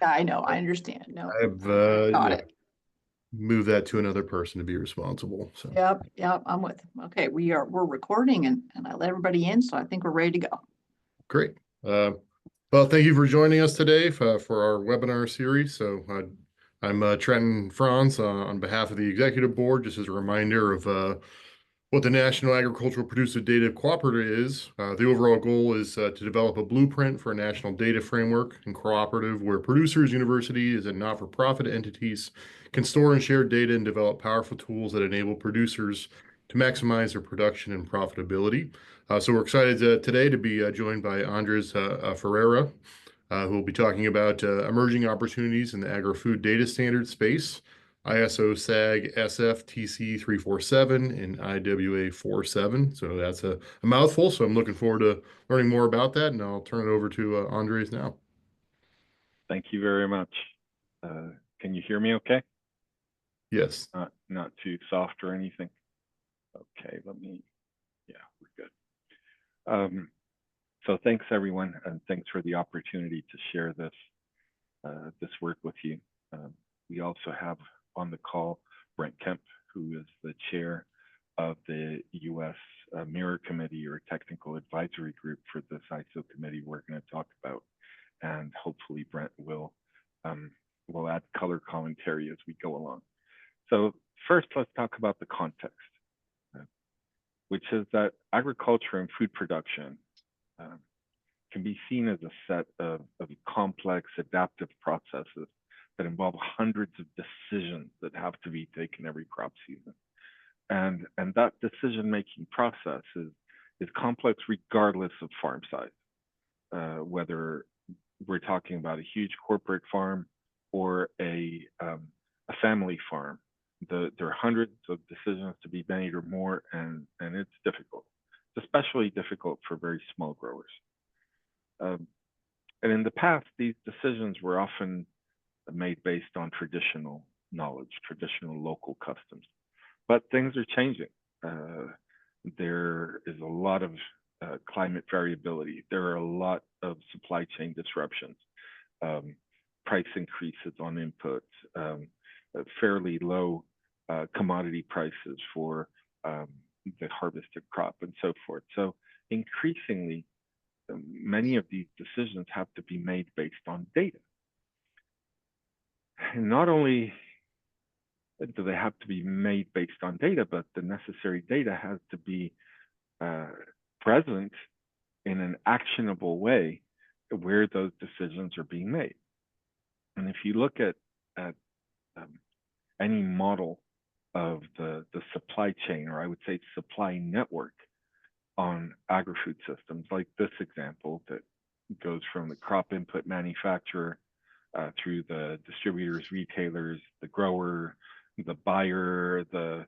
Yeah, I know. I understand. No, I've got yeah, it. moved that to another person to be responsible. So Yep, yep, I'm with. Okay, we're recording and I let everybody in, so I think we're ready to go. great. Well, thank you for joining us today for our webinar series. I'm Trenton Franz on behalf of the executive board. Just as a reminder of what the National Agricultural Producer Data Cooperative is. The overall goal is to develop a blueprint for a national data framework and cooperative where producers, universities, and not-for-profit entities can store and share data and develop powerful tools that enable producers to maximize their production and profitability. So we're excited today to be joined by Andres Ferreira, who will be talking about emerging opportunities in the agri-food data standard space. ISO SAG-SF TC 347 and IWA 47. So that's a mouthful. So I'm looking forward to learning more about that. And I'll turn it over to Andres now. Thank you very much. Can you hear me okay? Yes. Not too soft or anything? Okay, yeah, we're good. So thanks everyone, and thanks for the opportunity to share this work with you. We also have on the call Brent Kemp, who is the chair of the U.S. Mirror Committee or Technical Advisory Group for this ISO committee we're going to talk about. And hopefully Brent will add color commentary as we go along. So first, let's talk about the context, which is that agriculture and food production can be seen as a set of complex adaptive processes that involve hundreds of decisions that have to be taken every crop season. And that decision-making process is complex regardless of farm size, whether we're talking about a huge corporate farm or a family farm. There are hundreds of decisions to be made or more, and it's difficult. It's especially difficult for very small growers. And in the past, these decisions were often made based on traditional knowledge, traditional local customs. But things are changing. There is a lot of climate variability. There are a lot of supply chain disruptions, price increases on inputs, fairly low commodity prices for the harvested crop and so forth. So increasingly, many of these decisions have to be made based on data. And not only do they have to be made based on data, but the necessary data has to be present in an actionable way where those decisions are being made. And if you look at any model of the supply chain, or I would say supply network on agri-food systems, like this example that goes from the crop input manufacturer through the distributors, retailers, the grower, the buyer, the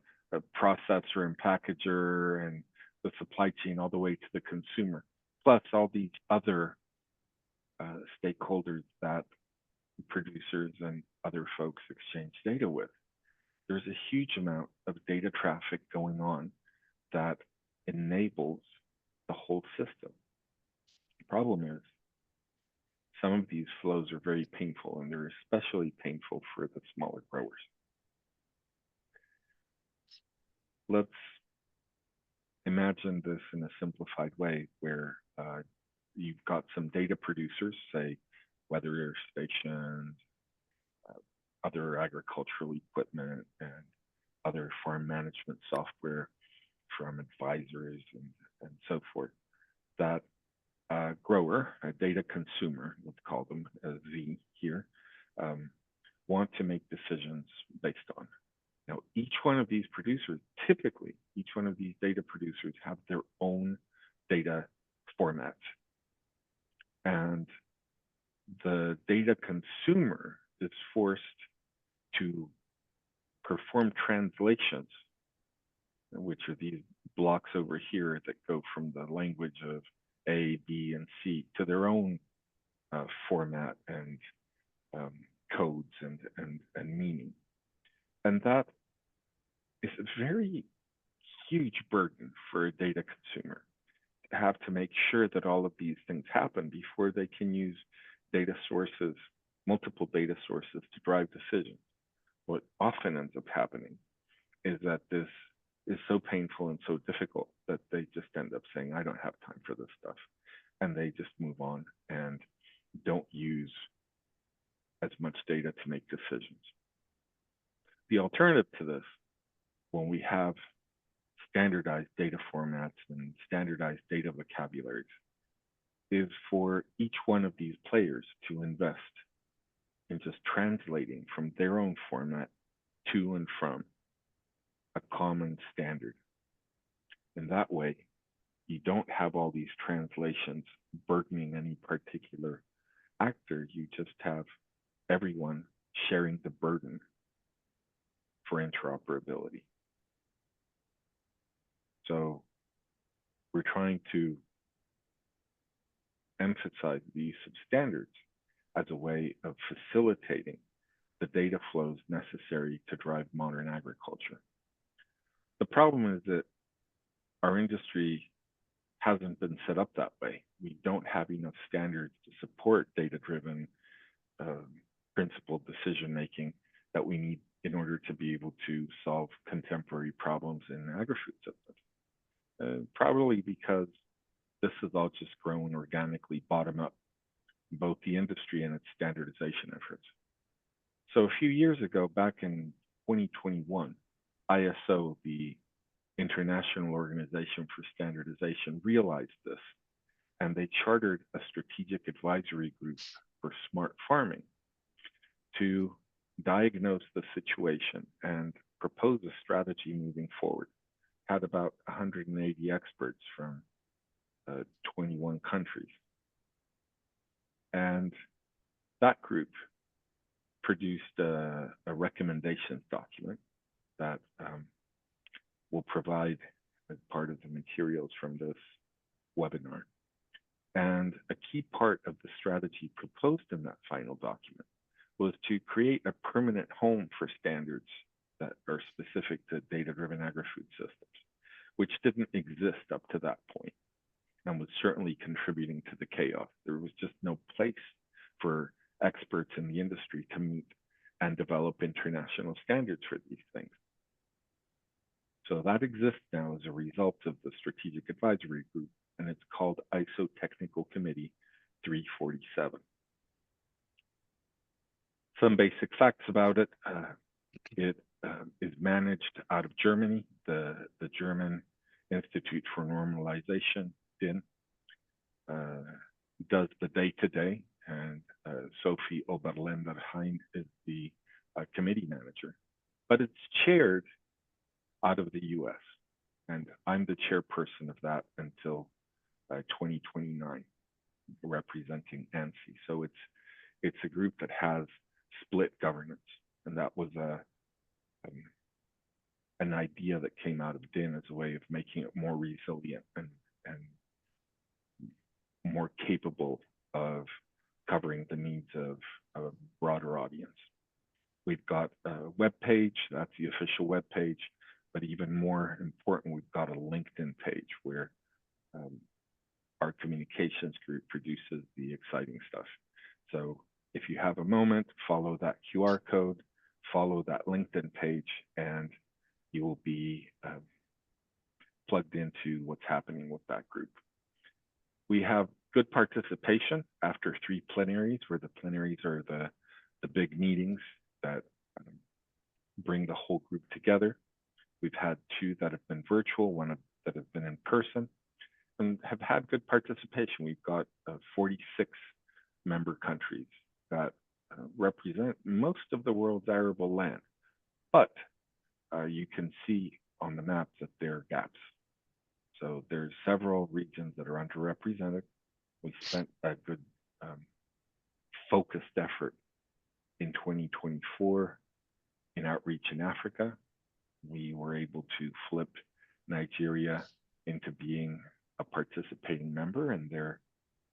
processor and packager, and the supply chain all the way to the consumer, plus all these other stakeholders that producers and other folks exchange data with. There's a huge amount of data traffic going on that enables the whole system. The problem is some of these flows are very painful, and they're especially painful for the smaller growers. Let's imagine this in a simplified way where you've got some data producers, say weather stations, other agricultural equipment, and other farm management software from advisors and so forth, that grower, a data consumer, let's call them a Z here, want to make decisions based on. Now, each one of these producers, typically, each one of these data producers have their own data format. And the data consumer is forced to perform translations, which are these blocks over here that go from the language of A, B, and C to their own format and codes and meaning. And that is a very huge burden for a data consumer to have to make sure that all of these things happen before they can use data sources multiple data sources to drive decisions. What often ends up happening is that this is so painful and so difficult that they just end up saying, I don't have time for this stuff. And they just move on and don't use as much data to make decisions. The alternative to this, when we have standardized data formats and standardized data vocabularies, is for each one of these players to invest in just translating from their own format to and from a common standard. In that way, you don't have all these translations burdening any particular actor. You just have everyone sharing the burden for interoperability. So we're trying to emphasize the use of standards as a way of facilitating the data flows necessary to drive modern agriculture. The problem is that our industry hasn't been set up that way. We don't have enough standards to support data-driven principled decision-making that we need in order to be able to solve contemporary problems in agri-food systems. Probably because this has all just grown organically bottom up, both the industry and its standardization efforts. So a few years ago, back in 2021, ISO, the International Organization for Standardization, realized this, and they chartered a strategic advisory group for smart farming to diagnose the situation and propose a strategy moving forward. Had about 180 experts from 21 countries. And that group produced a recommendations document that will provide as part of the materials from this webinar. And a key part of the strategy proposed in that final document was to create a permanent home for standards that are specific to data-driven agri-food systems, which didn't exist up to that point and was certainly contributing to the chaos. There was just no place for experts in the industry to meet and develop international standards for these things. So that exists now as a result of the Strategic Advisory Group, and it's called ISO Technical Committee 347. Some basic facts about it. It is managed out of Germany. The German Institute for Normalization, DIN, does the day-to-day, and Sophie Oberländer-Hein is the committee manager. But it's chaired out of the US, and I'm the chairperson of that until 2029, representing ANSI. So it's a group that has split governance, and that was an idea that came out of DIN as a way of making it more resilient and more capable of covering the needs of a broader audience. We've got a web page, that's the official web page, but even more important, we've got a LinkedIn page where our communications group produces the exciting stuff. So if you have a moment, follow that QR code, follow that LinkedIn page, and you will be plugged into what's happening with that group. We have good participation after 3 plenaries, where the plenaries are the big meetings that bring the whole group together. We've had 2 that have been virtual, 1 that have been in person, and have had good participation. We've got 46 member countries that represent most of the world's arable land. But you can see on the map that there are gaps. So there's several regions that are underrepresented. We spent a good focused effort in 2024 in outreach in Africa. We were able to flip Nigeria into being a participating member, and they're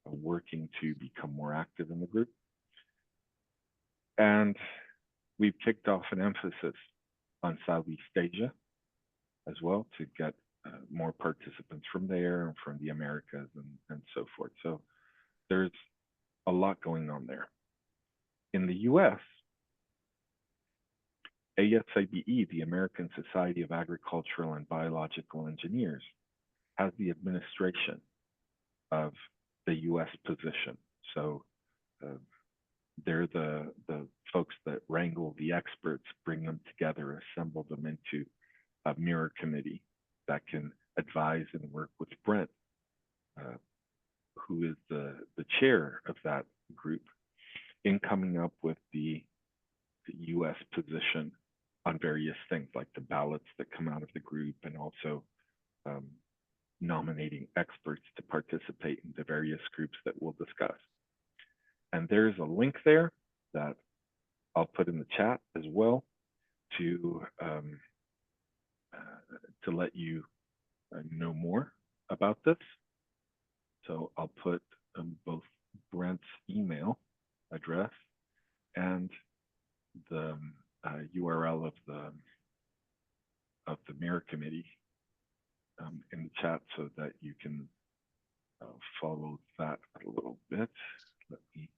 working to become more active in the group. And we've kicked off an emphasis on Southeast Asia as well to get more participants from there and from the Americas and so forth. So there's a lot going on there. In the US, ASABE, the American Society of Agricultural and Biological Engineers, has the administration of the US position. So they're the folks that wrangle the experts, bring them together, assemble them into a mirror committee that can advise and work with Brent, who is the chair of that group, in coming up with the US position on various things like the ballots that come out of the group, and also nominating experts to participate in the various groups that we'll discuss. And there's a link there that I'll put in the chat as well to let you know more about this. So I'll put both Brent's email address and the URL of the mirror committee in the chat so that you can follow that a little bit. Let me.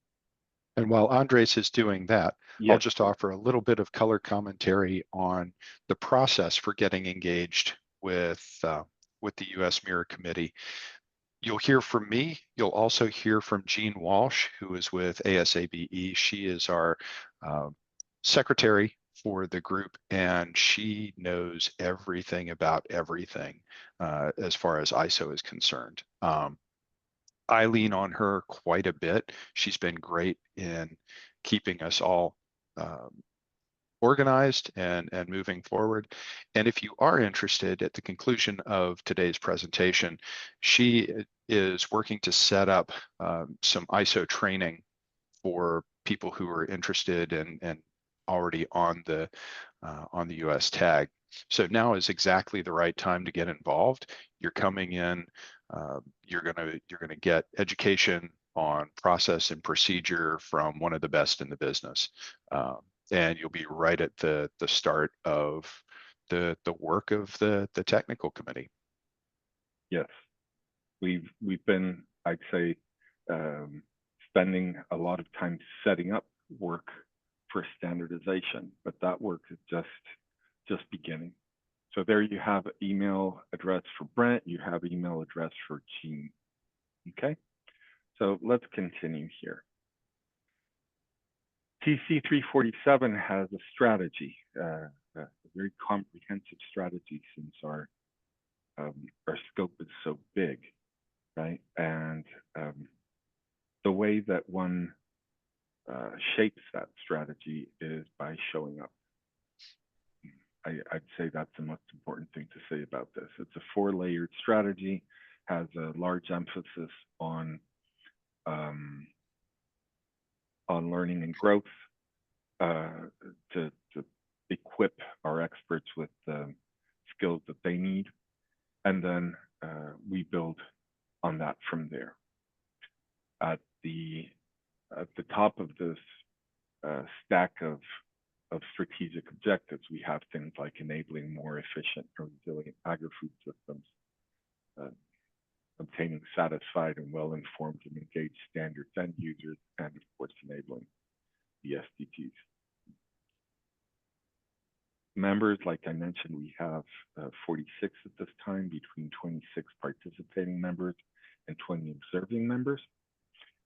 And while Andres is doing that, Yes. I'll just offer a little bit of color commentary on the process for getting engaged with the U.S. Mirror Committee. You'll hear from me. You'll also hear from Jean Walsh, who is with ASABE. She is our secretary for the group, and she knows everything about everything as far as ISO is concerned. I lean on her quite a bit. She's been great in keeping us all organized and moving forward. And if you are interested, at the conclusion of today's presentation, she is working to set up some ISO training for people who are interested and already on the US tag. So now is exactly the right time to get involved. You're coming in, you're gonna get education on process and procedure from one of the best in the business, and you'll be right at the start of the work of the technical committee. Yes, we've been, I'd say, spending a lot of time setting up work for standardization, but that work is just beginning. So there you have email address for Brent, you have email address for Jean. Okay, so let's continue here. TC 347 has a strategy, a very comprehensive strategy, since our scope is so big, right? And the way that one shapes that strategy is by showing up. I'd say that's the most important thing to say about this. It's a 4-layered strategy, has a large emphasis on learning and growth, to equip our experts with the skills that they need, and then we build on that from there. At the top of this stack of strategic objectives, we have things like enabling more efficient and resilient agri-food systems, obtaining satisfied and well-informed and engaged standards end users, and of course enabling the SDGs. Members, like I mentioned, we have 46 at this time, between 26 participating members and 20 observing members.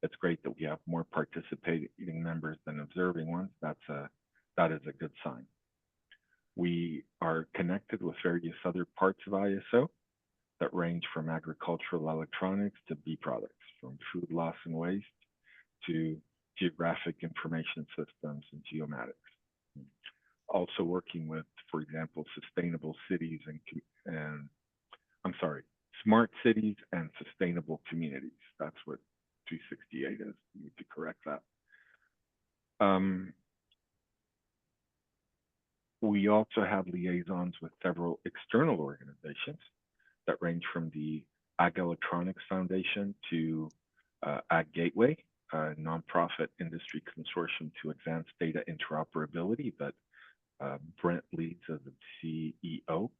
It's great that we have more participating members than observing ones. That is a good sign. We are connected with various other parts of ISO that range from agricultural electronics to bee products, from food loss and waste to geographic information systems and geomatics. Also working with, for example, sustainable cities and smart cities and sustainable communities. That's what 268 is. You need to correct that. We also have liaisons with several external organizations that range from the Ag Electronics Foundation to Ag Gateway, a nonprofit industry consortium to advance data interoperability that Brent leads as the CEO,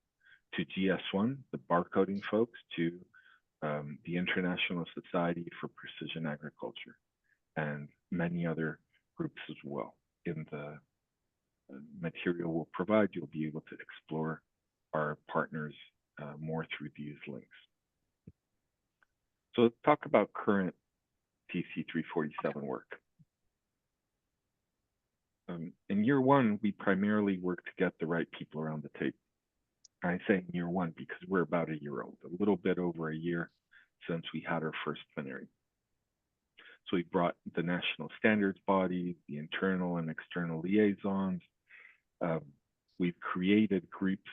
to GS1, the barcoding folks, to the International Society for Precision Agriculture, and many other groups as well. In the material we'll provide, you'll be able to explore our partners more through these links. So let's talk about current TC 347 work. In year one, we primarily work to get the right people around the table. I say in year one because we're about a year old, a little bit over a year since we had our first plenary. So we brought the national standards body, the internal and external liaisons. We've created groups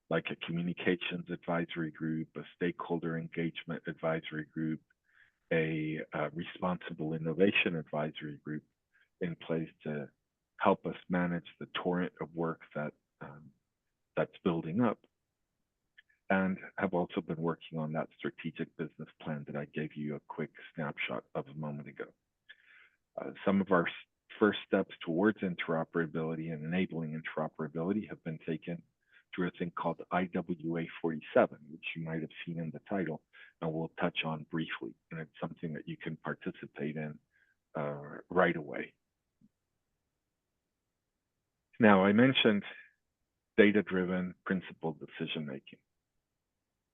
like a communications advisory group, a stakeholder engagement advisory group, a responsible innovation advisory group in place to help us manage the torrent of work that that's building up, and have also been working on that strategic business plan that I gave you a quick snapshot of a moment ago. Some of our first steps towards interoperability and enabling interoperability have been taken through a thing called IWA 47, which you might have seen in the title, and we'll touch on briefly. And it's something that you can participate in right away. Now, I mentioned data-driven principled decision-making.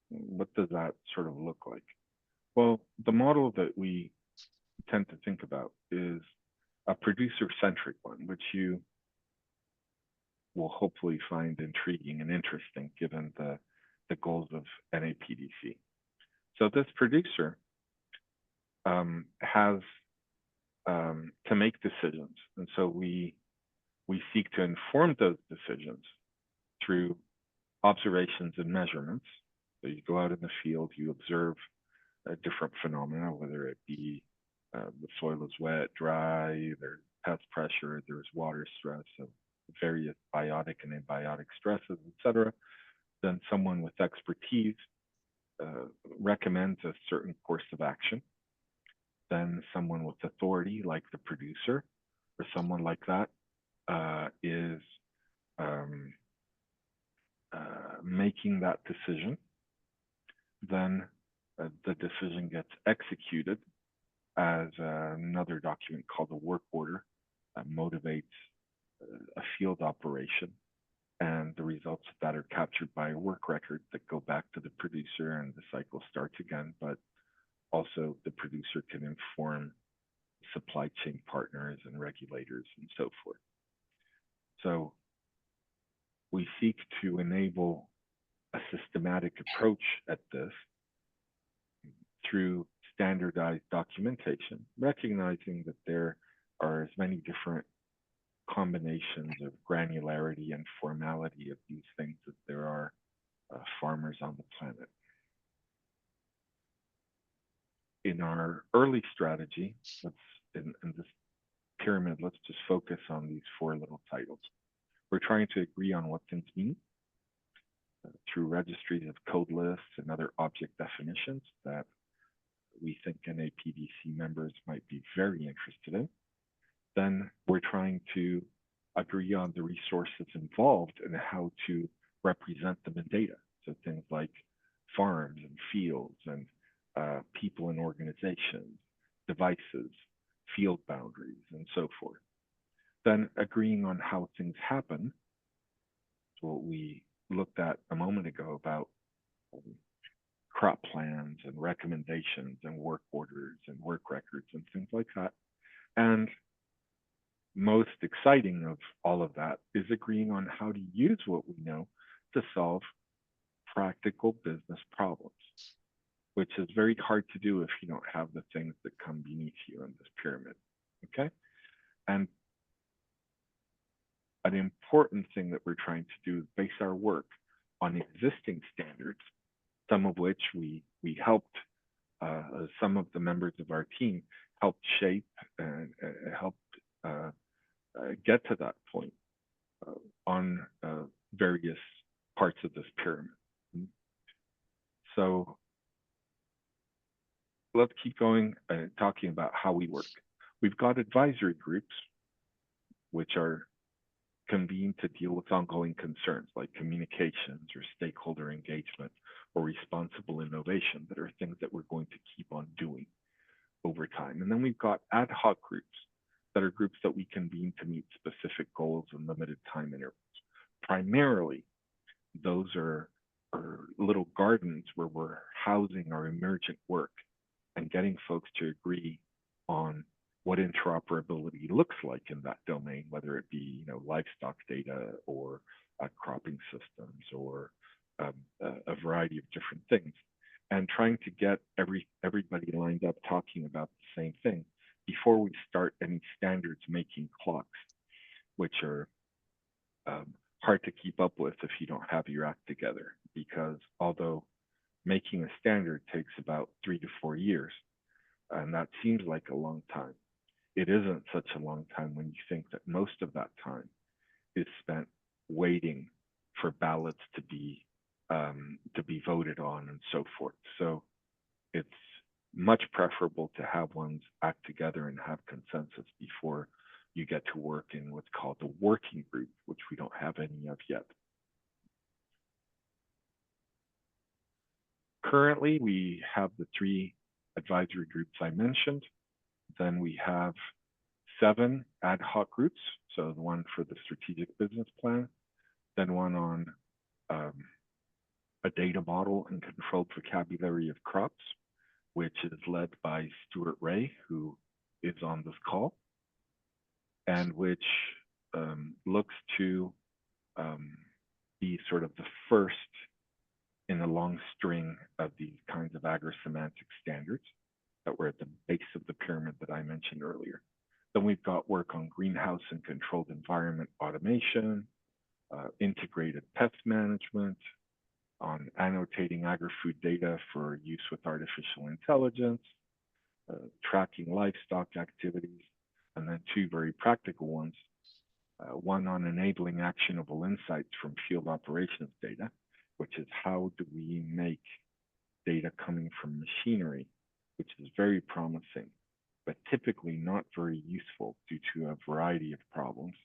What does that sort of look like? Well, the model that we tend to think about is a producer-centric one, which you will hopefully find intriguing and interesting given the goals of NAPDC. So this producer has to make decisions. And so we seek to inform those decisions through observations and measurements. So you go out in the field, you observe different phenomena, whether it be the soil is wet, dry, there's pest pressure, there's water stress, so various biotic and abiotic stresses, etc. Then someone with expertise recommends a certain course of action. Then someone with authority, like the producer or someone like that, is making that decision. Then the decision gets executed as another document called a work order that motivates a field operation, and the results of that are captured by a work record that go back to the producer, and the cycle starts again. But also the producer can inform supply chain partners and regulators and so forth. So we seek to enable a systematic approach at this through standardized documentation, recognizing that there are as many different combinations of granularity and formality of these things as there are farmers on the planet. In our early strategy, in this pyramid, let's just focus on these four little titles. We're trying to agree on what things mean through registries of code lists and other object definitions that we think NAPDC members might be very interested in. Then we're trying to agree on the resources involved and how to represent them in data. So things like farms and fields and people and organizations, devices, field boundaries, and so forth. Then agreeing on how things happen, what we looked at a moment ago about crop plans and recommendations and work orders and work records and things like that. And most exciting of all of that is agreeing on how to use what we know to solve practical business problems, which is very hard to do if you don't have the things that come beneath you in this pyramid, okay? And an important thing that we're trying to do is base our work on existing standards, some of which we helped, some of the members of our team helped shape and helped get to that point on various parts of this pyramid. So let's keep going and talking about how we work. We've got advisory groups, which are convened to deal with ongoing concerns like communications or stakeholder engagement or responsible innovation that are things that we're going to keep on doing over time. And then we've got ad hoc groups that are groups that we convene to meet specific goals in limited time intervals. Primarily, those are little gardens where we're housing our emergent work and getting folks to agree on what interoperability looks like in that domain, whether it be livestock data or cropping systems or a variety of different things, and trying to get everybody lined up talking about the same thing before we start any standards making clocks, which are hard to keep up with if you don't have your act together. Because although making a standard takes about 3 to 4 years, and that seems like a long time, it isn't such a long time when you think that most of that time is spent waiting for ballots to be voted on and so forth. So it's much preferable to have ones act together and have consensus before you get to work in what's called the working group, which we don't have any of yet. Currently, we have the 3 advisory groups I mentioned. Then we have 7 ad hoc groups. So the one for the strategic business plan, then one on a data model and controlled vocabulary of crops, which is led by Stuart Ray, who is on this call, and which looks to be sort of the first in a long string of these kinds of agri-semantic standards that were at the base of the pyramid that I mentioned earlier. Then we've got work on greenhouse and controlled environment automation, integrated pest management, on annotating agri-food data for use with artificial intelligence, tracking livestock activities, and then 2 very practical ones. One on enabling actionable insights from field operations data, which is how do we make data coming from machinery, which is very promising, but typically not very useful due to a variety of problems,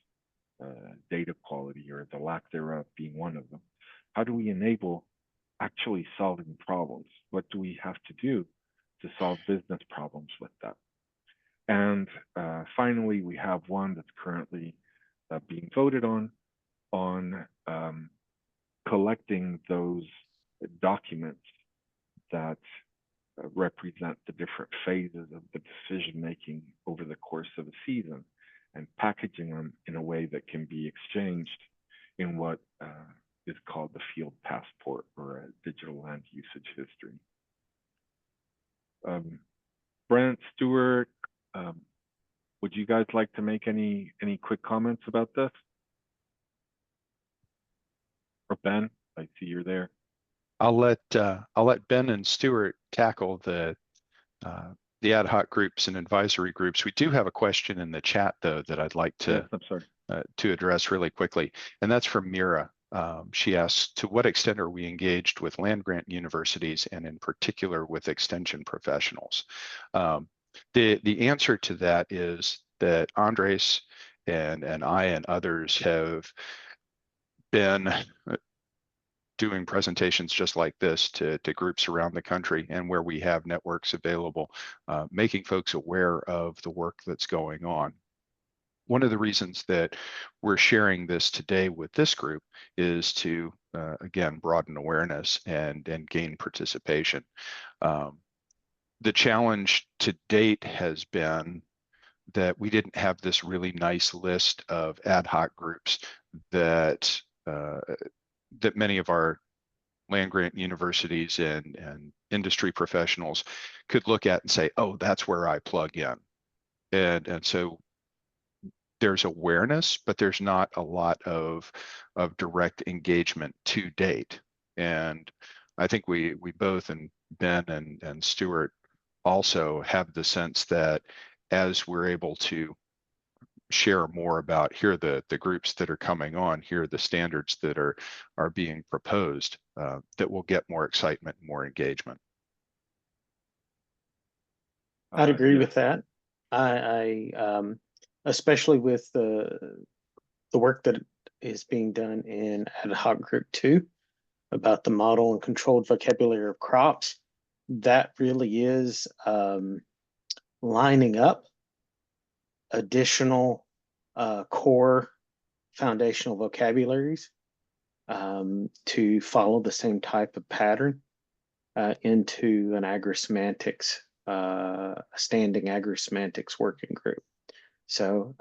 data quality or the lack thereof being one of them. How do we enable actually solving problems? What do we have to do to solve business problems with that? And finally, we have one that's currently being voted on collecting those documents that represent the different phases of the decision making over the course of a season and packaging them in a way that can be exchanged in what is called the field passport or a digital land usage history. Brent, Stuart, would you guys like to make any quick comments about this? Or Ben, I see you're there. I'll let Ben and Stuart tackle the ad hoc groups and advisory groups. We do have a question in the chat though that I'd like to address really quickly, and that's from Mira. She asks, to what extent are we engaged with land grant universities and in particular with extension professionals? The answer to that is that Andres and I and others have been doing presentations just like this to groups around the country and where we have networks available, making folks aware of the work that's going on. One of the reasons that we're sharing this today with this group is to, again, broaden awareness and gain participation. The challenge to date has been that we didn't have this really nice list of ad hoc groups that many of our land grant universities and industry professionals could look at and say, oh, that's where I plug in. And so there's awareness, but there's not a lot of direct engagement to date. And I think we both, and Ben and Stuart also have the sense that as we're able to share more about here are the groups that are coming on, here are the standards that are being proposed, that we'll get more excitement, more engagement. I'd agree with that. I especially with the work that is being done in ad hoc group 2 about the model and controlled vocabulary of crops, that really is lining up additional core foundational vocabularies to follow the same type of pattern into an agri-semantics, standing agri-semantics working group. So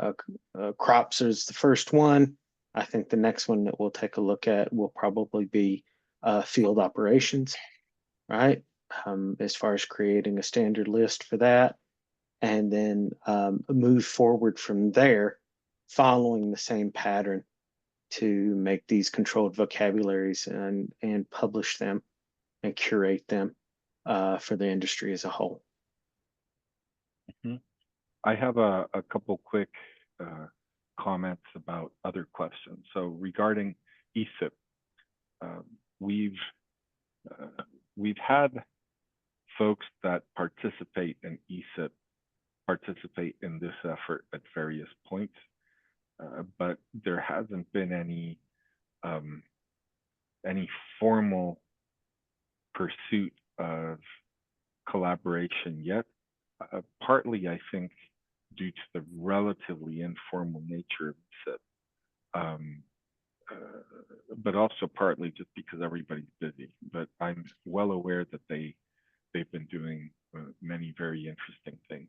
crops is the first one. I think the next one that we'll take a look at will probably be field operations, right? As far as creating a standard list for that, and then move forward from there, following the same pattern to make these controlled vocabularies and publish them and curate them for the industry as a whole. I have a couple quick comments about other questions. So regarding ESIP, we've had folks that participate in ESIP participate in this effort at various points, but there hasn't been any formal pursuit of collaboration yet. Partly, I think, due to the relatively informal nature of ESIP, but also partly just because everybody's busy. But I'm well aware that they've been doing many very interesting things.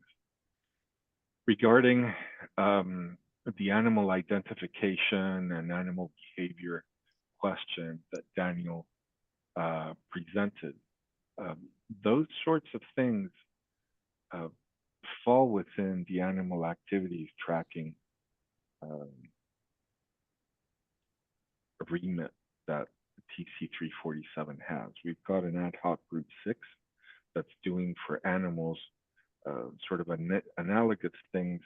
Regarding the animal identification and animal behavior question that Daniel presented, those sorts of things fall within the animal activities tracking remit that TC 347 has. We've got an ad hoc group 6 that's doing for animals sort of analogous things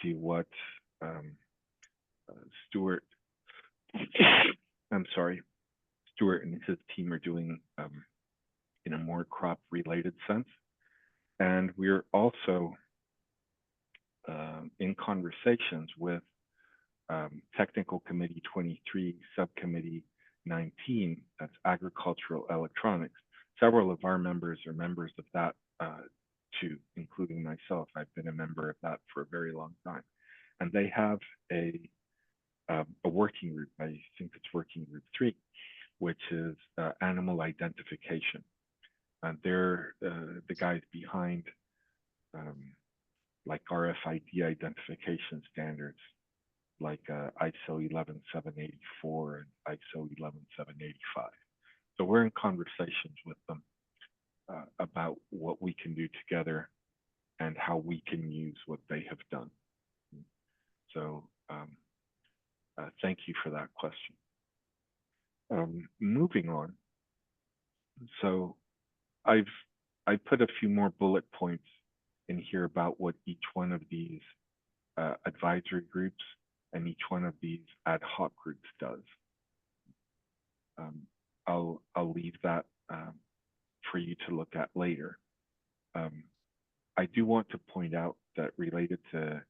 to what Stuart and his team are doing in a more crop related sense. And we're also in conversations with Technical Committee 23, Subcommittee 19, that's Agricultural Electronics. Several of our members are members of that too, including myself. I've been a member of that for a very long time. And they have a working group, I think it's working group 3, which is animal identification. And they're the guys behind like RFID identification standards, like ISO 11784 and ISO 11785. So we're in conversations with them about what we can do together and how we can use what they have done. So thank you for that question. Moving on. So I put a few more bullet points in here about what each one of these advisory groups and each one of these ad hoc groups does. I'll leave that for you to look at later. I do want to point out that related to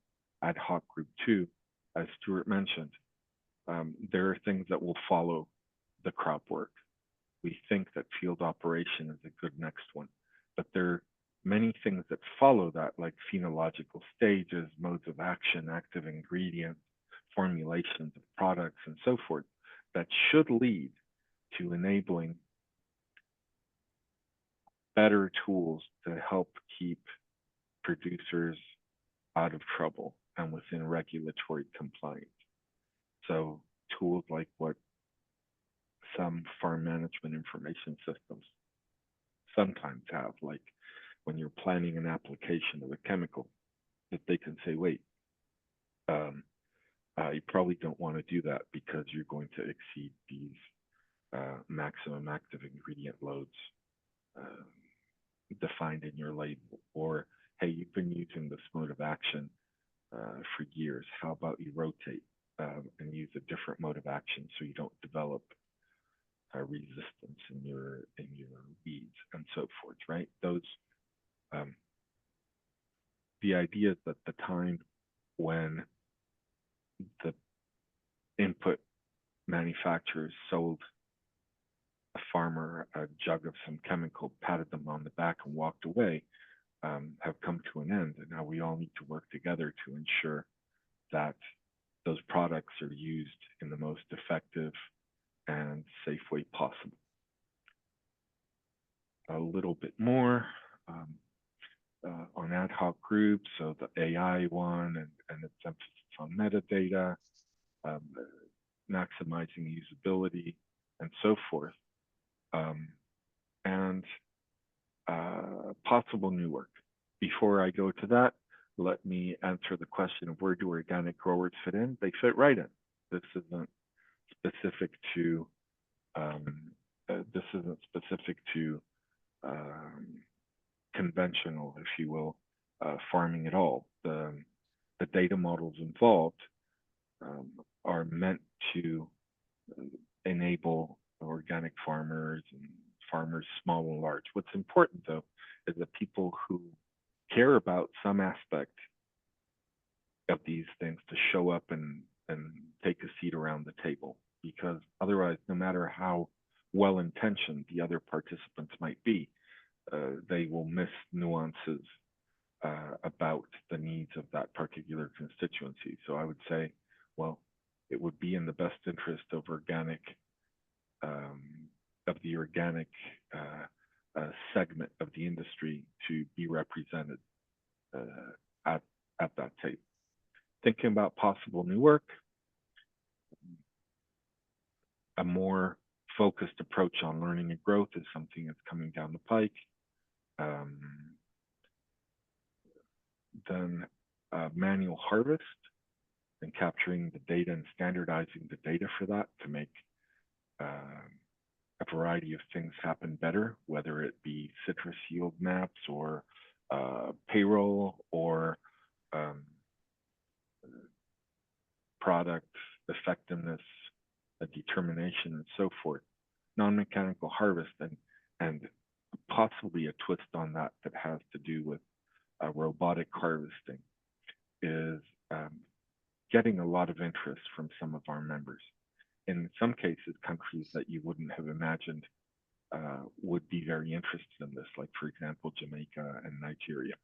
ad hoc group 2, as Stuart mentioned, there are things that will follow the crop work. We think that field operation is a good next one, but there are many things that follow that, like phenological stages, modes of action, active ingredients, formulations of products, and so forth, that should lead to enabling better tools to help keep producers out of trouble and within regulatory compliance. So tools like what some farm management information systems sometimes have, like when you're planning an application of a chemical, that they can say, wait, you probably don't want to do that because you're going to exceed these maximum active ingredient loads defined in your label. Or, hey, you've been using this mode of action for years. How about you rotate and use a different mode of action so you don't develop resistance in your weeds and so forth, right? Those the idea that the time when the input manufacturers sold a farmer a jug of some chemical, patted them on the back and walked away, have come to an end, and now we all need to work together to ensure that those products are used in the most effective and safe way possible. A little bit more on ad hoc groups, so the AI one and its emphasis on metadata, maximizing usability, and so forth. And possible new work. Before I go to that, let me answer the question of where do organic growers fit in? They fit right in. This isn't specific to conventional, if you will, farming at all. The data models involved are meant to enable organic farmers and farmers small and large. What's important though is that people who care about some aspect of these things to show up and take a seat around the table, because otherwise, no matter how well intentioned the other participants might be, they will miss nuances about the needs of that particular constituency. So I would say, well, it would be in the best interest of the organic segment of the industry to be represented at that table. Thinking about possible new work, a more focused approach on learning and growth is something that's coming down the pike. Then manual harvest and capturing the data and standardizing the data for that to make a variety of things happen better, whether it be citrus yield maps or payroll or product effectiveness determination and so forth. Non-mechanical harvest and possibly a twist on that has to do with robotic harvesting is getting a lot of interest from some of our members. In some cases, countries that you wouldn't have imagined would be very interested in this, like for example, Jamaica and Nigeria.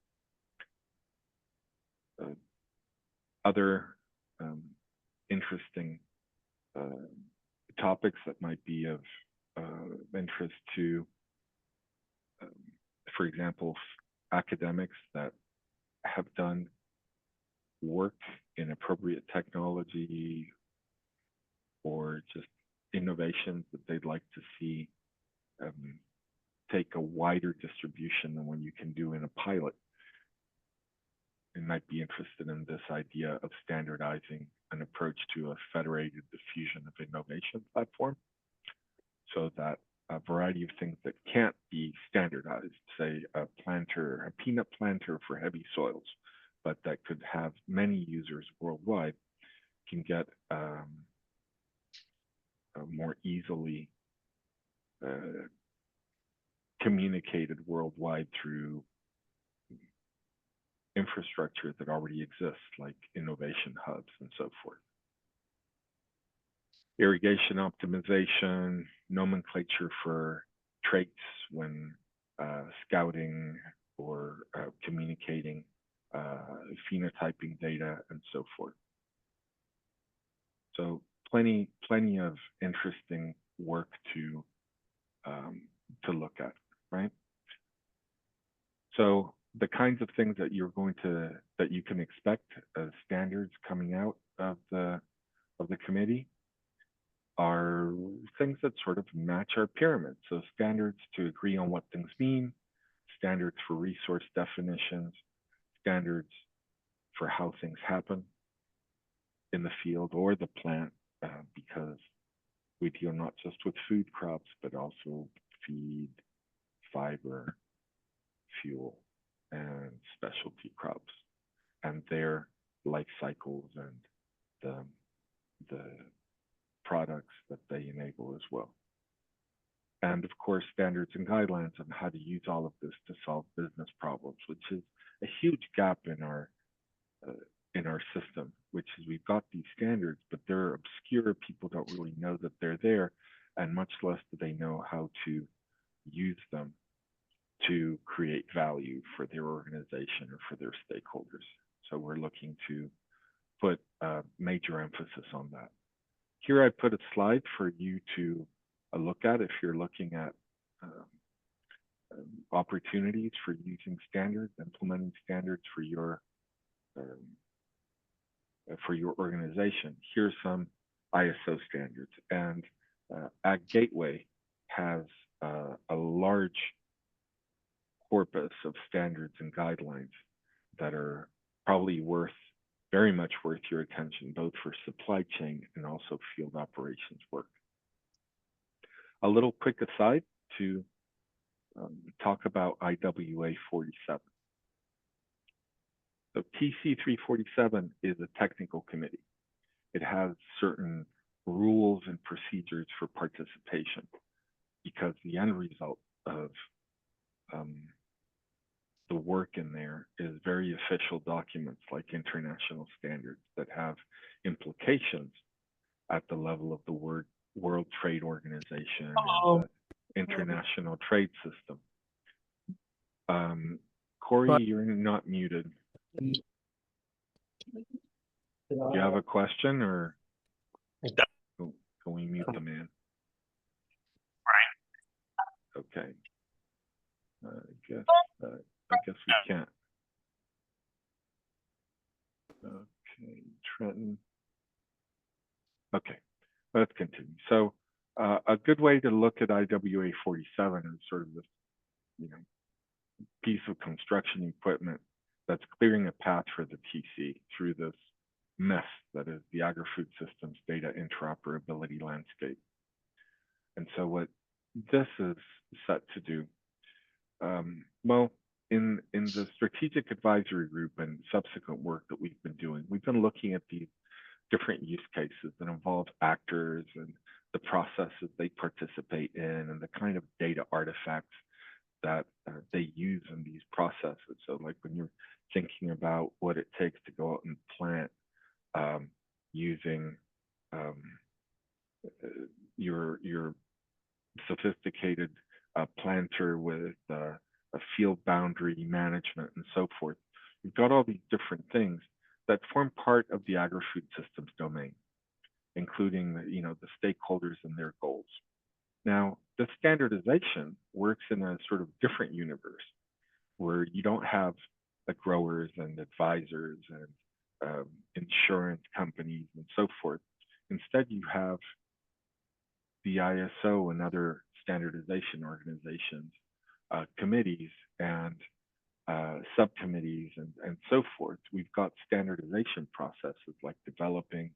Other interesting topics that might be of interest to, for example, academics that have done work in appropriate technology or just innovations that they'd like to see take a wider distribution than when you can do in a pilot. They might be interested in this idea of standardizing an approach to a federated diffusion of innovation platform so that a variety of things that can't be standardized, say a peanut planter for heavy soils, but that could have many users worldwide, can get more easily communicated worldwide through infrastructure that already exists, like innovation hubs and so forth. Irrigation optimization, nomenclature for traits when scouting or communicating phenotyping data and so forth. So plenty of interesting work to look at, right? So the kinds of things that you can expect as standards coming out of the committee are things that sort of match our pyramid. So standards to agree on what things mean, standards for resource definitions, standards for how things happen in the field or the plant, because we deal not just with food crops, but also feed, fiber, fuel, and specialty crops, and their life cycles and the products that they enable as well. And of course, standards and guidelines on how to use all of this to solve business problems, which is a huge gap in our system, which is we've got these standards, but they're obscure. People don't really know that they're there, and much less do they know how to use them to create value for their organization or for their stakeholders. So we're looking to put major emphasis on that. Here I put a slide for you to look at if you're looking at opportunities for using standards, implementing standards for your organization. Here's some ISO standards, and Ag Gateway has a large corpus of standards and guidelines that are probably very much worth your attention, both for supply chain and also field operations work. A little quick aside to talk about IWA 47. So TC 347 is a technical committee. It has certain rules and procedures for participation because the end result of the work in there is very official documents like international standards that have implications at the level of the World Trade Organization and the International Trade System. Corey, you're not muted. Do you have a question, or can we mute the man? Right. Okay. I guess we can't. Okay, Trenton. Okay, let's continue. So a good way to look at IWA 47 is sort of this, piece of construction equipment that's clearing a path for the TC through this mess that is the agri-food systems data interoperability landscape. And so what this is set to do, well, in the strategic advisory group and subsequent work that we've been doing, we've been looking at these different use cases that involve actors and the processes they participate in and the kind of data artifacts that they use in these processes. So like when you're thinking about what it takes to go out and plant using your sophisticated planter with a field boundary management and so forth. You've got all these different things that form part of the agri-food systems domain, including the stakeholders and their goals. Now, the standardization works in a sort of different universe where you don't have growers and advisors and insurance companies and so forth. Instead, you have the ISO and other standardization organizations, committees and subcommittees and so forth. We've got standardization processes like developing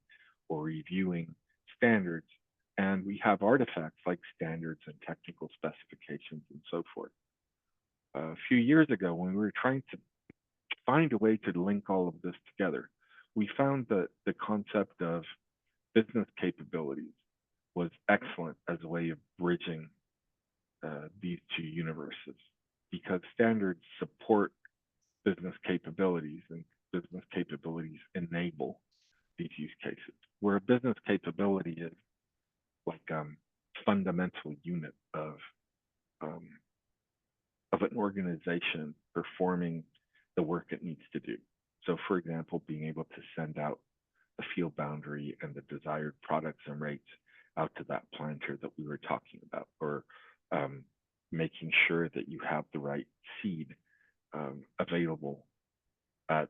or reviewing standards, and we have artifacts like standards and technical specifications and so forth. A few years ago, when we were trying to find a way to link all of this together, we found that the concept of business capabilities was excellent as a way of bridging these two universes, because standards support business capabilities and business capabilities enable these use cases, where a business capability is like a fundamental unit of an organization performing the work it needs to do. So for example, being able to send out the field boundary and the desired products and rates out to that planter that we were talking about, or making sure that you have the right seed available at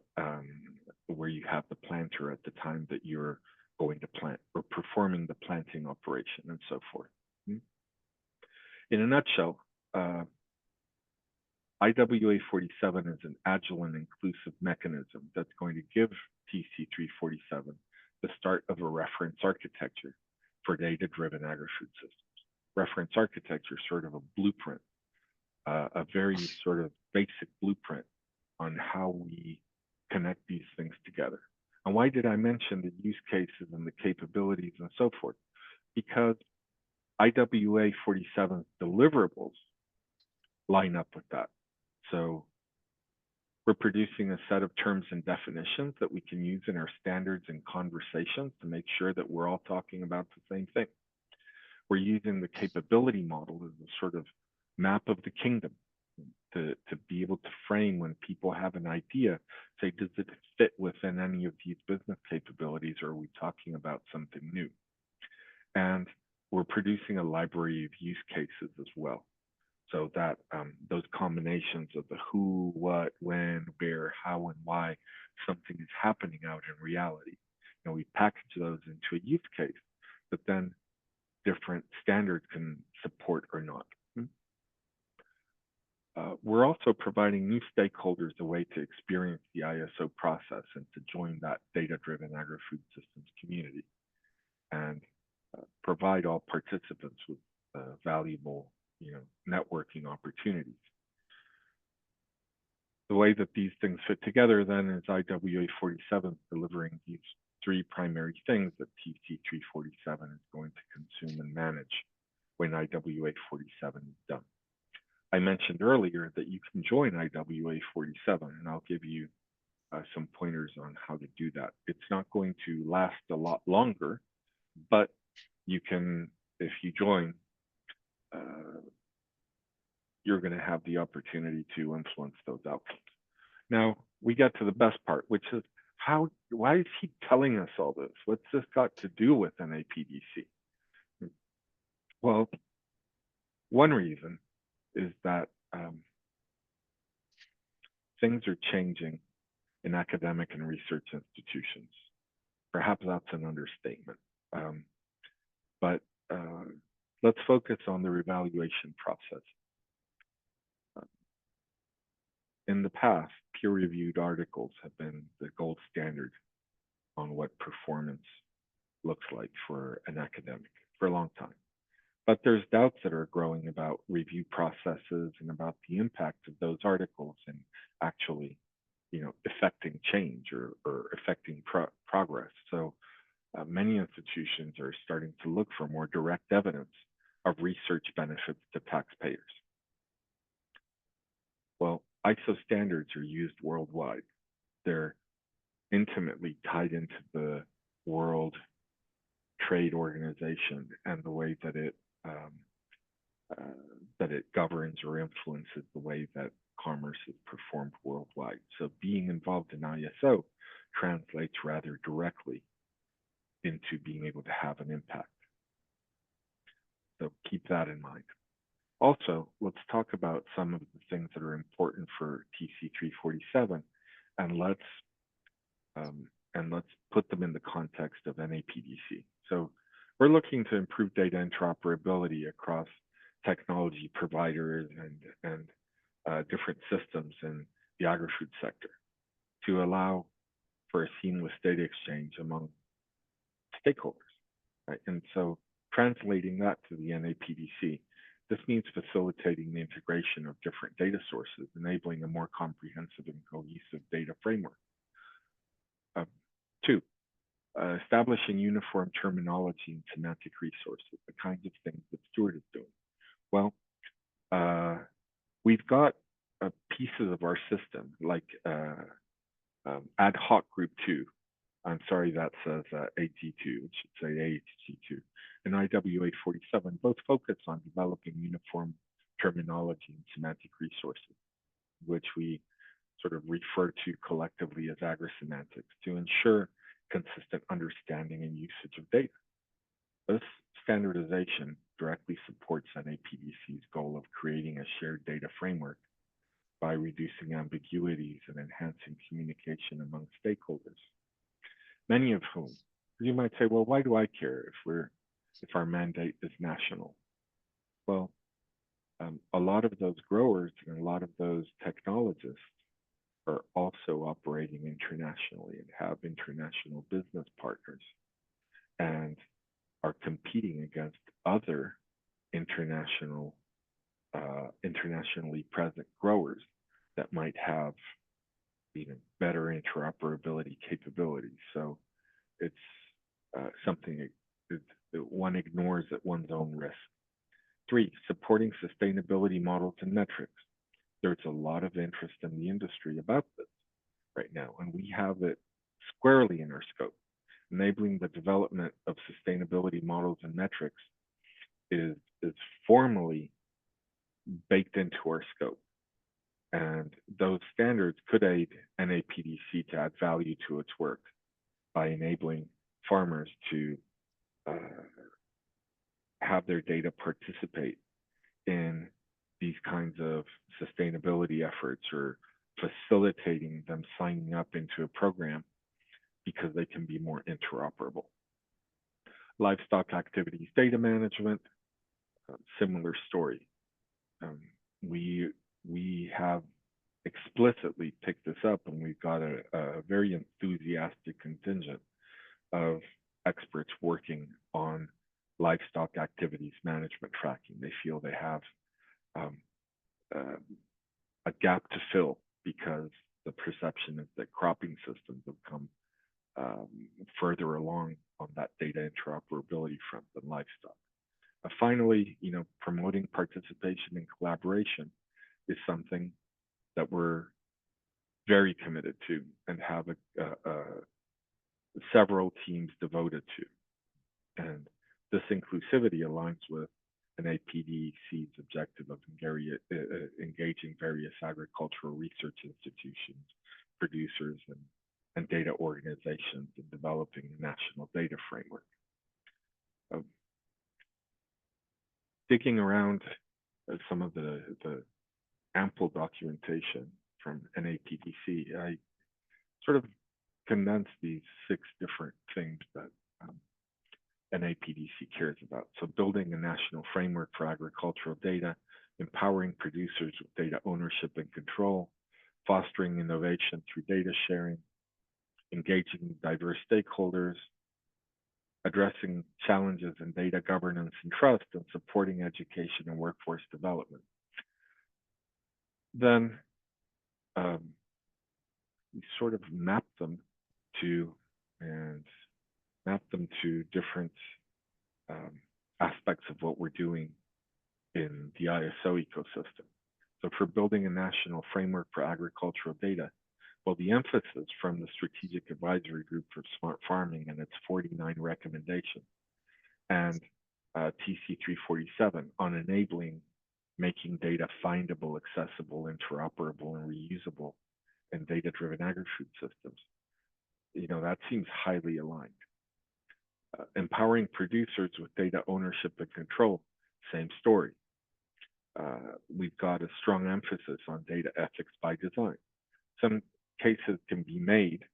where you have the planter at the time that you're going to plant, or performing the planting operation and so forth. In a nutshell, IWA 47 is an agile and inclusive mechanism that's going to give TC 347 the start of a reference architecture for data-driven agri-food systems. Reference architecture is sort of a blueprint, a very sort of basic blueprint on how we connect these things together. And why did I mention the use cases and the capabilities and so forth? Because IWA 47's deliverables line up with that. So we're producing a set of terms and definitions that we can use in our standards and conversations to make sure that we're all talking about the same thing. We're using the capability model as a sort of map of the kingdom. to be able to frame when people have an idea, say, does it fit within any of these business capabilities, or are we talking about something new? And we're producing a library of use cases as well, so that those combinations of the who, what, when, where, how, and why something is happening out in reality. And we package those into a use case that then different standards can support or not. We're also providing new stakeholders a way to experience the ISO process and to join that data-driven agri-food systems community, and provide all participants with valuable, networking opportunities. The way that these things fit together then is IWA 47 delivering these three primary things that TC 347 is going to consume and manage when IWA 47 is done. I mentioned earlier that you can join IWA 47, and I'll give you some pointers on how to do that. It's not going to last a lot longer, but you can, if you join, you're going to have the opportunity to influence those outcomes. Now, we get to the best part, which is why is he telling us all this? What's this got to do with NAPDC? Well, one reason is that things are changing in academic and research institutions. Perhaps that's an understatement. But let's focus on the reevaluation process. In the past, peer-reviewed articles have been the gold standard on what performance looks like for an academic for a long time. But there's doubts that are growing about review processes and about the impact of those articles and actually, affecting change or affecting progress. So many institutions are starting to look for more direct evidence of research benefits to taxpayers. Well, ISO standards are used worldwide. They're intimately tied into the World Trade Organization and the way that it governs or influences the way that commerce is performed worldwide. So being involved in ISO translates rather directly into being able to have an impact. So keep that in mind. Also, let's talk about some of the things that are important for TC 347, and let's put them in the context of NAPDC. So we're looking to improve data interoperability across technology providers and different systems in the agri-food sector to allow for a seamless data exchange among stakeholders, right? And so translating that to the NAPDC, this means facilitating the integration of different data sources, enabling a more comprehensive and cohesive data framework. 2, establishing uniform terminology and semantic resources, the kinds of things that Stuart is doing. Well, we've got pieces of our system like ad hoc group 2. I'm sorry, that says AG2, it should say AHG2, and IWA 47 both focus on developing uniform terminology and semantic resources, which we sort of refer to collectively as agri-semantics, to ensure consistent understanding and usage of data. This standardization directly supports NAPDC's goal of creating a shared data framework by reducing ambiguities and enhancing communication among stakeholders, many of whom, you might say, well, why do I care if our mandate is national? Well, a lot of those growers and a lot of those technologists are also operating internationally and have international business partners and are competing against other internationally present growers that might have even better interoperability capabilities. So it's something that one ignores at one's own risk. 3, supporting sustainability models and metrics. There's a lot of interest in the industry about this right now, and we have it squarely in our scope. Enabling the development of sustainability models and metrics is formally baked into our scope. And those standards could aid NAPDC to add value to its work by enabling farmers to have their data participate in these kinds of sustainability efforts, or facilitating them signing up into a program because they can be more interoperable. Livestock activities data management, similar story. We have explicitly picked this up, and we've got a very enthusiastic contingent of experts working on livestock activities management tracking. They feel they have a gap to fill because the perception is that cropping systems have come further along on that data interoperability front than livestock. Finally, promoting participation and collaboration is something that we're very committed to and have several teams devoted to. And this inclusivity aligns with an APDC's objective of engaging various agricultural research institutions, producers, and data organizations in developing a national data framework. Digging around some of the ample documentation from NAPDC, I sort of condensed these 6 different things that NAPDC cares about. So building a national framework for agricultural data, empowering producers with data ownership and control, fostering innovation through data sharing, engaging diverse stakeholders, addressing challenges in data governance and trust, and supporting education and workforce development. Then we sort of map them to different aspects of what we're doing in the ISO ecosystem. So for building a national framework for agricultural data, well, the emphasis from the Strategic Advisory Group for Smart Farming and its 49 recommendations, and TC 347 on enabling making data findable, accessible, interoperable, and reusable in data-driven agri-food systems. That seems highly aligned. Empowering producers with data ownership and control, same story. We've got a strong emphasis on data ethics by design. Some cases can be made,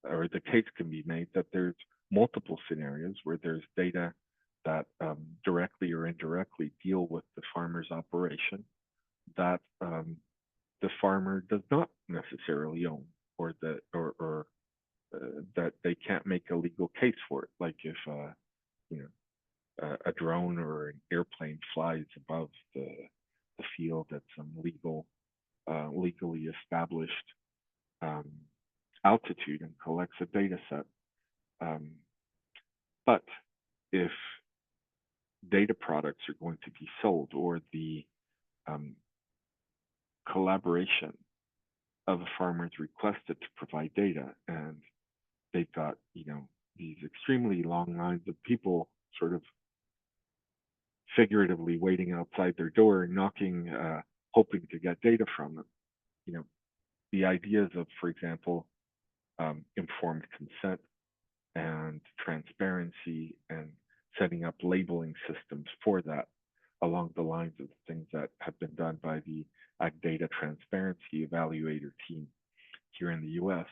or the case can be made, that there's multiple scenarios where there's data that directly or indirectly deal with the farmer's operation that the farmer does not necessarily own, or that they can't make a legal case for it. Like if a drone or an airplane flies above the field at some legally established altitude and collects a data set. But if data products are going to be sold, or the collaboration of a farmer is requested to provide data, and they've got these extremely long lines of people sort of figuratively waiting outside their door, knocking, hoping to get data from them. The ideas of, for example, informed consent and transparency, and setting up labeling systems for that, along the lines of things that have been done by the Ag Data Transparency Evaluator team here in the US,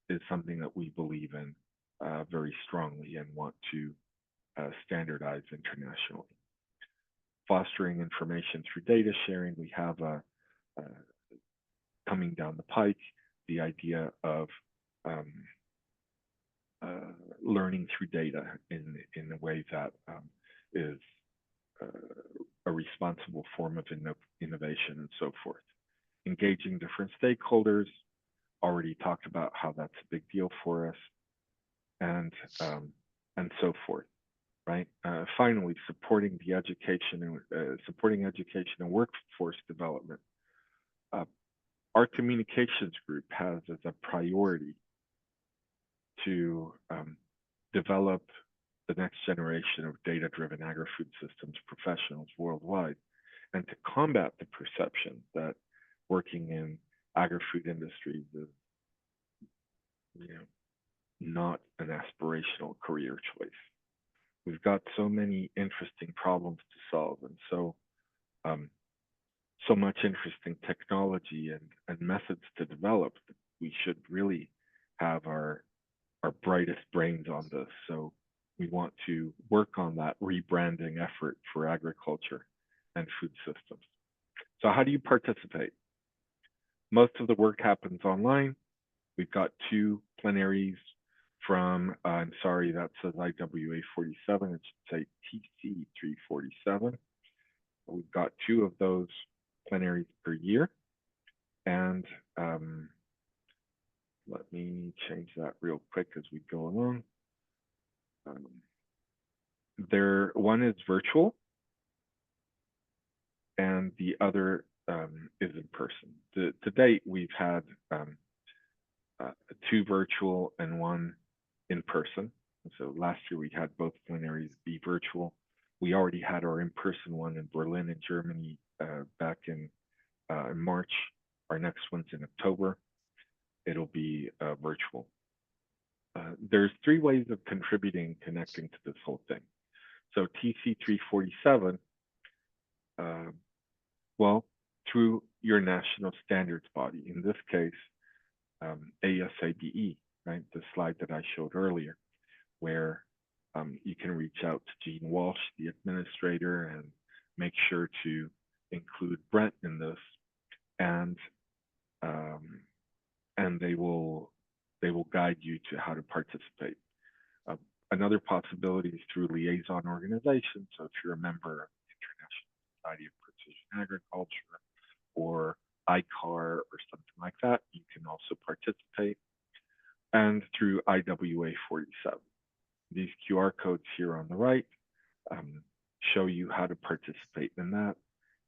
is something that we believe in very strongly and want to standardize internationally. Fostering information through data sharing, we have coming down the pike the idea of learning through data in a way that is a responsible form of innovation, and so forth. Engaging different stakeholders, already talked about how that's a big deal for us, and so forth, right? Finally, supporting education and workforce development. Our communications group has as a priority to develop the next generation of data-driven agri-food systems professionals worldwide, and to combat the perception that working in agri-food industries is, not an aspirational career choice. We've got so many interesting problems to solve, and so much interesting technology and methods to develop that we should really have our brightest brains on this. So we want to work on that rebranding effort for agriculture and food systems. So how do you participate? Most of the work happens online. We've got 2 plenaries from, I'm sorry, that says IWA 47, it should say TC 347. We've got 2 of those plenaries per year. And let me change that real quick as we go along. One is virtual and the other is in person. To date, we've had 2 virtual and 1 in person. So last year we had both plenaries be virtual. We already had our in-person one in Berlin in Germany back in March. Our next one's in October. It'll be virtual. There's 3 ways of contributing, connecting to this whole thing. So TC 347, well, through your national standards body, in this case, ASABE, right? The slide that I showed earlier, where you can reach out to Gene Walsh, the administrator, and make sure to include Brent in this, and they will guide you to how to participate. Another possibility is through liaison organizations. So if you're a member of the International Society of Precision Agriculture or ICAR or something like that, you can also participate. And through IWA 47. These QR codes here on the right show you how to participate in that.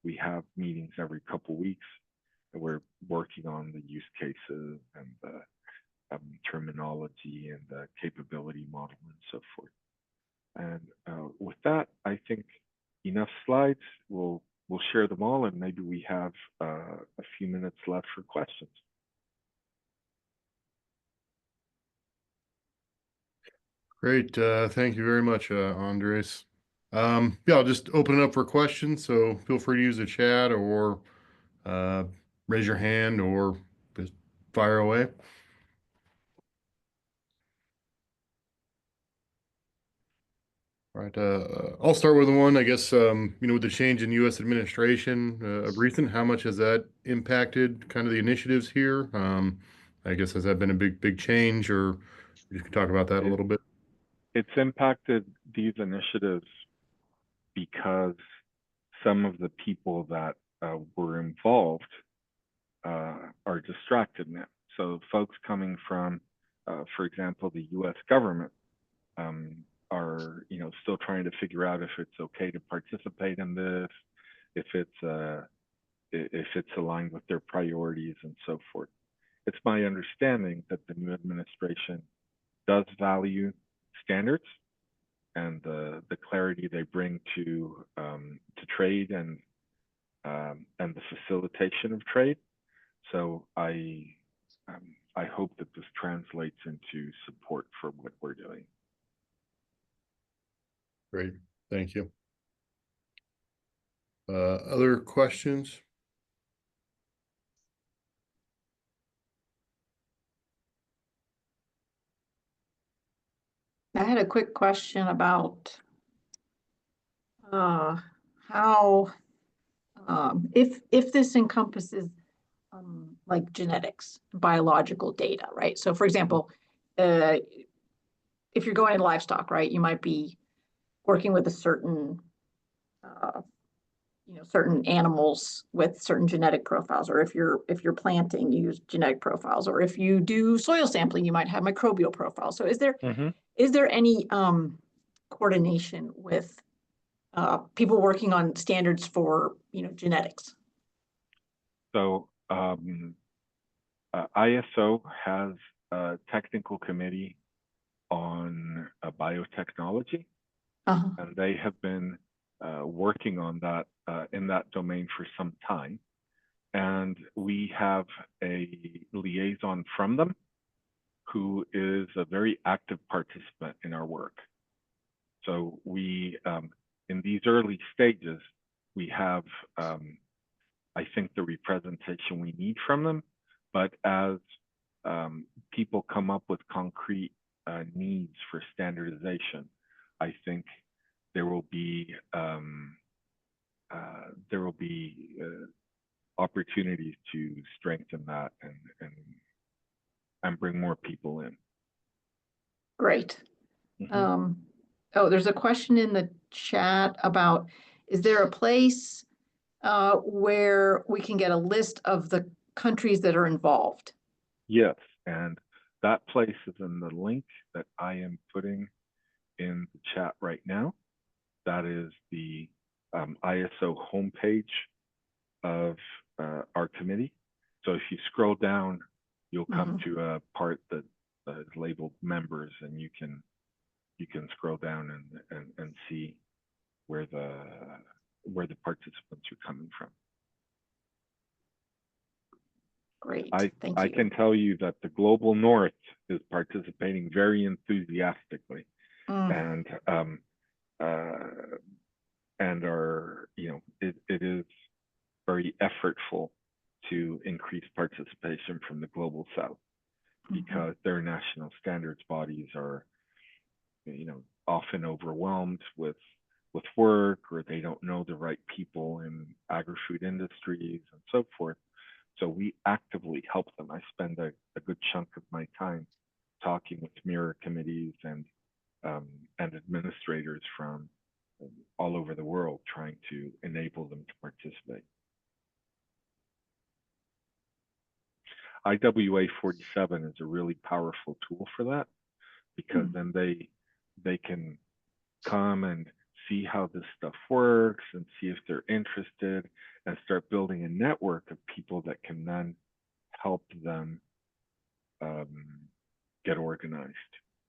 We have meetings every couple weeks, and we're working on the use cases and the terminology and the capability model and so forth. And with that, I think enough slides. We'll share them all, and maybe we have a few minutes left for questions. Great. Thank you very much, Andres. Yeah, I'll just open it up for questions. So feel free to use the chat or raise your hand or just fire away. All right. I'll start with one. I guess, with the change in U.S. administration of recent, how much has that impacted kind of the initiatives here? I guess, has that been a big change, or you could talk about that a little bit? It's impacted these initiatives because some of the people that were involved are distracted now. So folks coming from, for example, the U.S. government are, still trying to figure out if it's okay to participate in this, if it's aligned with their priorities and so forth. It's my understanding that the new administration does value standards and the clarity they bring to trade and the facilitation of trade. So I hope that this translates into support for what we're doing. Great, thank you. Other questions? I had a quick question about how, if this encompasses like genetics, biological data, right? So for example, if you're going in livestock, right, you might be working with a certain, certain animals with certain genetic profiles, or if you're planting, you use genetic profiles, or if you do soil sampling, you might have microbial profiles. So is there any coordination with people working on standards for genetics? So ISO has a technical committee on biotechnology, and they have been working on that in that domain for some time. and we have a liaison from them who is a very active participant in our work. So we, in these early stages, we have, I think, the representation we need from them. But as people come up with concrete needs for standardization, I think there will be opportunities to strengthen that and bring more people in. Great. Mhm. Oh, there's a question in the chat about, is there a place where we can get a list of the countries that are involved? Yes, and that place is in the link that I am putting in the chat right now. That is the ISO homepage of our committee. So if you scroll down, you'll come to a part that is labeled members, and you can scroll down and see where the participants are coming from. Great, thank I you. can tell you that the Global North is participating very enthusiastically, and are, you know, it is very effortful to increase participation from the Global South, because their national standards bodies are, you know, often overwhelmed with work, or they don't know the right people in agri-food industries and so forth. So we actively help them. I spend a good chunk of my time talking with mirror committees and administrators from all over the world, trying to enable them to participate. IWA 47 is a really powerful tool for that, because then they can come and see how this stuff works and see if they're interested, and start building a network of people that can then help them get organized.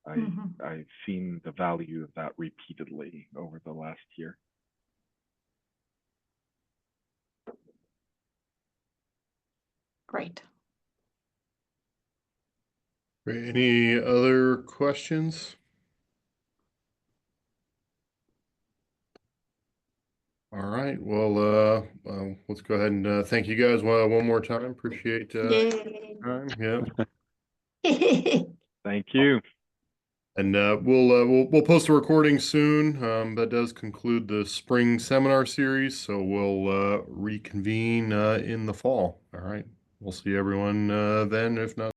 I've seen the value of that repeatedly over the last year. Great. Great. Any other questions? All right. Well, let's go ahead and thank you guys one more time. Appreciate Yay. time. Yeah. Thank you. And we'll post a recording soon. That does conclude the spring seminar series, so we'll reconvene in the fall. All right. We'll see everyone then, if not